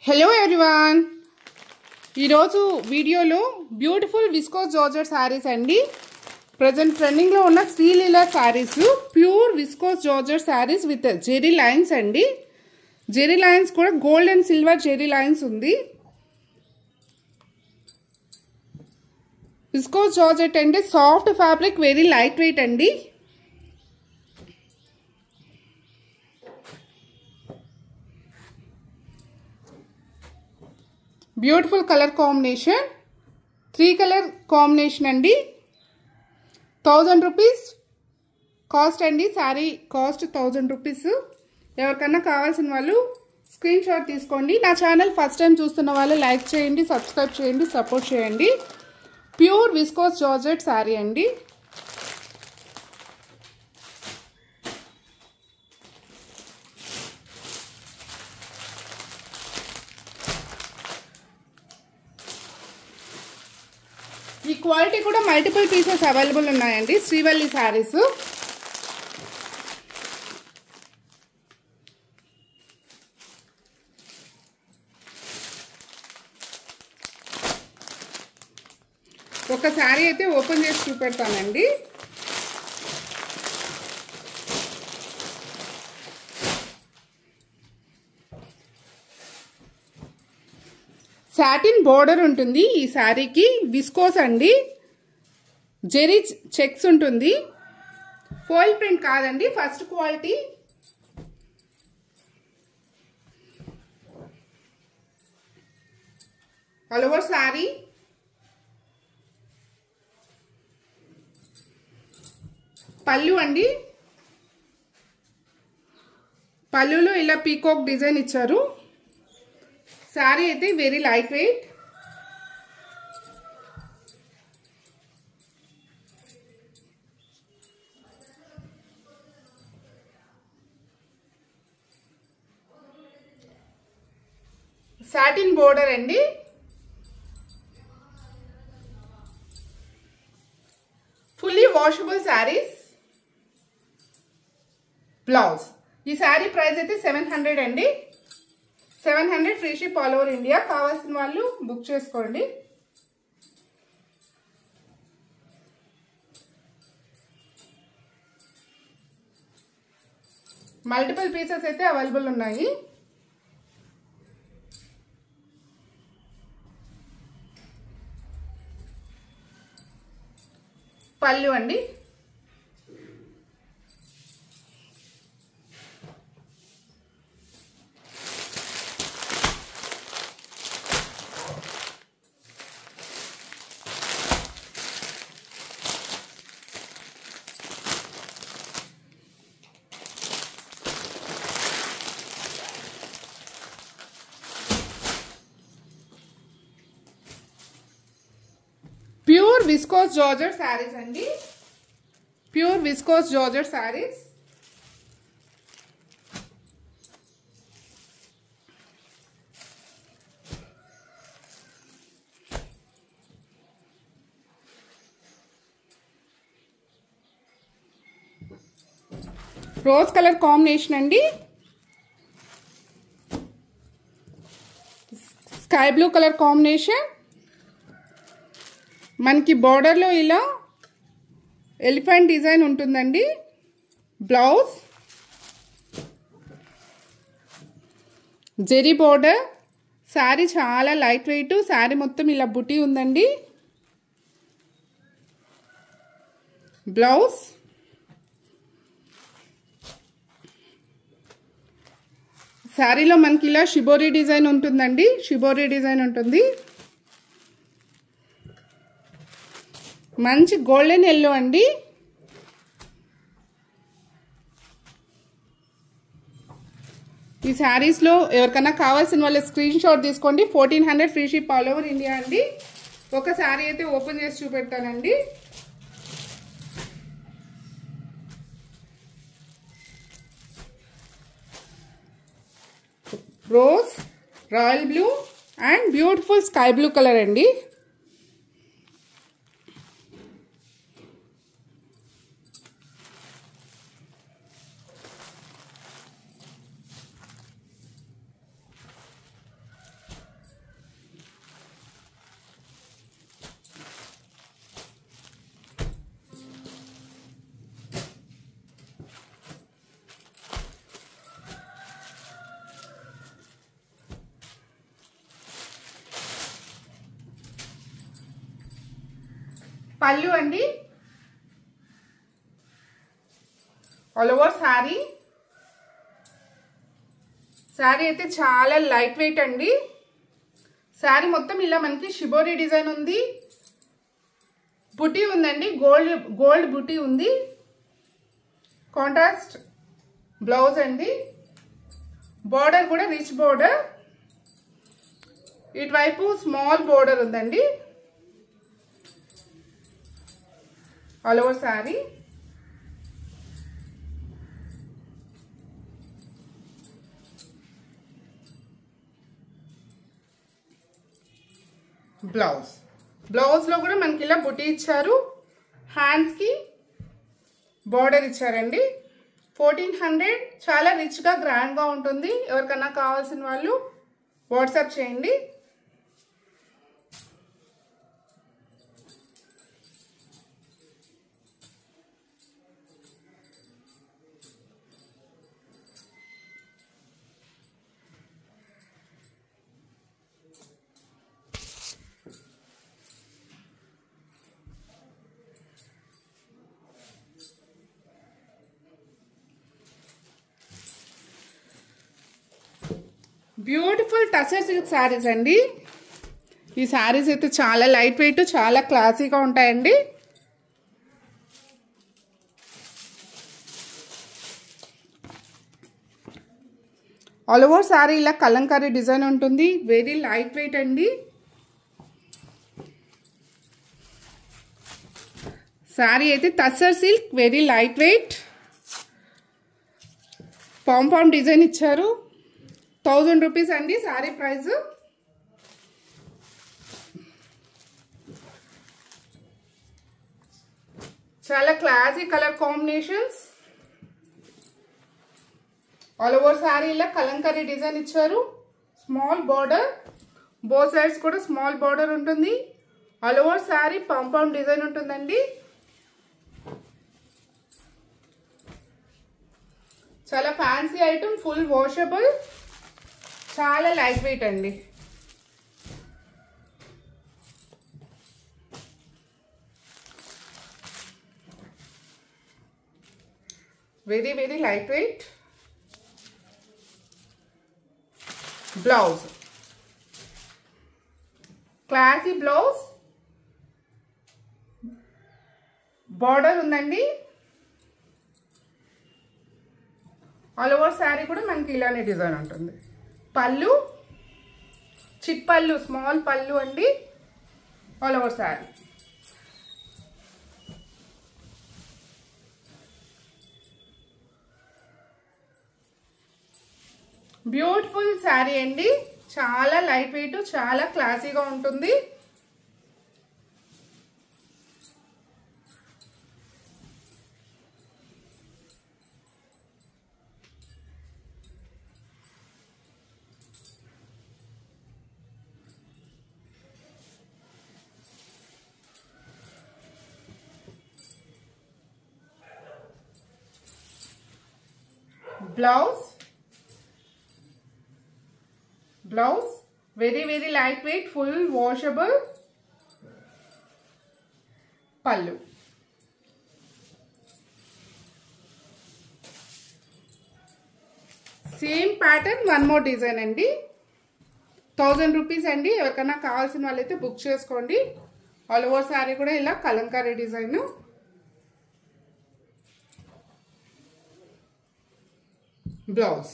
Hello everyone ఈరోజు వీడియోలో beautiful viscose georgette saris అండి. ప్రజెంట్ ట్రెండింగ్ లో ఉన్న Sreeleela saris pure viscose georgette saris with zari lines అండి. జెరీ లైన్స్ కూడా gold and silver zari lines ఉంది. విస్కోస్ జార్జెట్ అంటే soft fabric, very light weight అండి. Beautiful colour combination, 3 colour combination అండి. 1000 రూపీస్ కాస్ట్ అండి. Sari cost 1000 rupees. ఎవరికన్నా కావాల్సిన వాళ్ళు స్క్రీన్ షాట్ తీసుకోండి. నా ఛానల్ ఫస్ట్ టైం చూస్తున్న వాళ్ళు లైక్ చేయండి, సబ్స్క్రైబ్ చేయండి, సపోర్ట్ చేయండి. ప్యూర్ విస్కోస్ జార్జెట్ శారీ అండి. ఈ క్వాలిటీ కూడా మల్టిపుల్ పీసెస్ అవైలబుల్ ఉన్నాయండి. శ్రీవల్లి శారీస్ ఒక శారీ అయితే ఓపెన్ చేసి చూపెడతానండి. సాటిన్ బోర్డర్ ఉంటుంది ఈ శారీకి. విస్కోస్ అండి, జెరీ చెక్స్ ఉంటుంది. ఫాయిల్ ప్రింట్ కాదండి, first quality. All over sari pallu అండి. పళ్ళులో ఇలా పీకాక్ డిజైన్ ఇచ్చారు. శారీ అయితే very light weight. Satin border అండి. Fully washable saris. బ్లౌజ్. ఈ శారీ ప్రైస్ అయితే 700 అండి. 700 free ship all over India. కావాల్సిన వాళ్ళు బుక్ చేసుకోండి. మల్టిపుల్ పీసెస్ అయితే అవైలబుల్ ఉన్నాయి. పళ్ళు అండి. ప్యూర్ విస్కోస్ జార్జెట్ శారీస్ అండి. Pure viscose georgette saris. Rose colour combination అండి. Sky blue colour combination. మనకి బార్డర్లో ఇలా ఎలిఫెంట్ డిజైన్ ఉంటుందండి. Blouse zari border. శారీ చాలా లైట్ వెయిట్. శారీ మొత్తం ఇలా బుటీ ఉందండి. బ్లౌజ్ శారీలో మనకి ఇలా షిబోరి డిజైన్ ఉంటుందండి. షిబోరి డిజైన్ ఉంటుంది. మంచి గోల్డెన్ ఎల్లో అండి. ఈ శారీస్లో ఎవరికైనా కావాల్సిన వాళ్ళ స్క్రీన్ షాట్ తీసుకోండి. 1400 free ship all over India అండి. ఒక శారీ అయితే ఓపెన్ చేసి చూపెడతానండి. Rose, royal blue and beautiful sky blue colour అండి. పళ్ళు అండి, ఆల్ ఓవర్ శారీ. శారీ అయితే చాలా లైట్ వెయిట్ అండి. శారీ మొత్తం ఇలా మనకి షిబోరి డిజైన్ ఉంది, బుటీ ఉందండి, గోల్డ్ బుటీ ఉంది. కాంట్రాస్ట్ బ్లౌజ్ అండి. బోర్డర్ కూడా రిచ్ బోర్డర్, ఇటువైపు స్మాల్ బోర్డర్ ఉందండి. All over sari. బ్లౌజ్ లో కూడా మనకి ఇలా బుటీ ఇచ్చారు, హ్యాండ్స్ కి బోర్డర్ ఇచ్చారండి. 1400. చాలా రిచ్ గా గ్రాండ్ గా ఉంటుంది. ఎవరికన్నా కావాల్సిన వాళ్ళు వాట్సాప్ చేయండి. బ్యూటిఫుల్ టసర్ సిల్క్ శారీస్ అండి. ఈ శారీస్ అయితే చాలా లైట్ వెయిట్, చాలా క్లాసీగా ఉంటాయండి. ఆల్ ఓవర్ శారీ ఇలా కలంకారీ డిజైన్ ఉంటుంది, వెరీ లైట్ వెయిట్ అండి. శారీ అయితే tussar silk, very light wait. Pompom design ఇచ్చారు. 1000 రూపీస్ అండి శారీ ప్రైస్. చాలా classy colour combinations. All over sari ఇలా కలంకారీ డిజైన్ ఇచ్చారు, స్మాల్ బార్డర్, బోత్ సైడ్స్ కూడా స్మాల్ బార్డర్ ఉంటుంది. All over sari pompom design ఉంటుందండి. చాలా ఫ్యాన్సీ ఐటమ్, ఫుల్ వాషబుల్, చాలా లైట్ వెయిట్ అండి. Very very light wait. Blouse classy blouse, border ఉందండి. ఆల్ ఓవర్ శారీ కూడా మనకి ఇలానే డిజైన్ ఉంటుంది. పళ్ళు చిట్ పళ్ళు, స్మాల్ పళ్ళు అండి. All over sari. Beautiful sari అండి, చాలా లైట్ వెయిట్, చాలా క్లాసీగా ఉంటుంది. Blouse very very light weight, full washable. Pallu same pattern, one more design అండి. 1000 రూపీస్ అండి. ఎవరికైనా కావాల్సిన వాళ్ళైతే బుక్ చేసుకోండి. ఆల్ ఓవర్ శారీ కూడా ఇలా kalamkari design. Blouse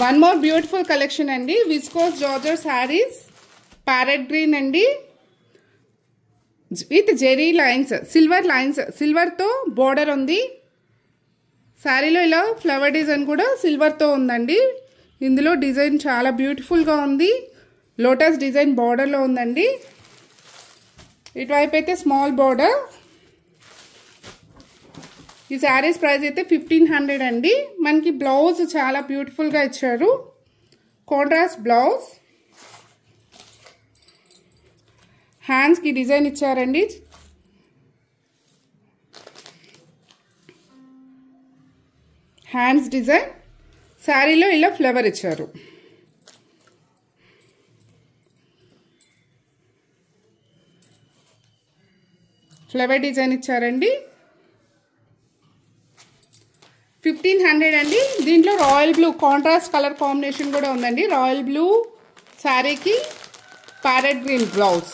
one more beautiful collection అండి. Viscose georgette saris, parrot green అండి, with zari lines, silver lines, సిల్వర్తో బోర్డర్ ఉంది. శారీలో ఇలా ఫ్లవర్ డిజైన్ కూడా సిల్వర్తో ఉందండి. ఇందులో డిజైన్ చాలా బ్యూటిఫుల్గా ఉంది. లోటస్ డిజైన్ బోర్డర్లో ఉందండి. ఇటువైపు అయితే స్మాల్ బోర్డర్. ఈ శారీస్ ప్రైస్ అయితే 1500 అండి. మనకి బ్లౌజ్ చాలా బ్యూటిఫుల్గా ఇచ్చారు, కాంట్రాస్ట్ బ్లౌజ్. హ్యాండ్స్కి డిజైన్ ఇచ్చారండి. హ్యాండ్స్ డిజైన్, శారీలో ఇలా ఫ్లవర్ ఇచ్చారు. ఫ్లవర్ డిజైన్ ఇచ్చారండి. 1500 అండి. దీంట్లో royal blue contrast colour combination కూడా ఉందండి. రాయల్ బ్లూ శారీకి ప్యారెట్ గ్రీన్ బ్లౌజ్.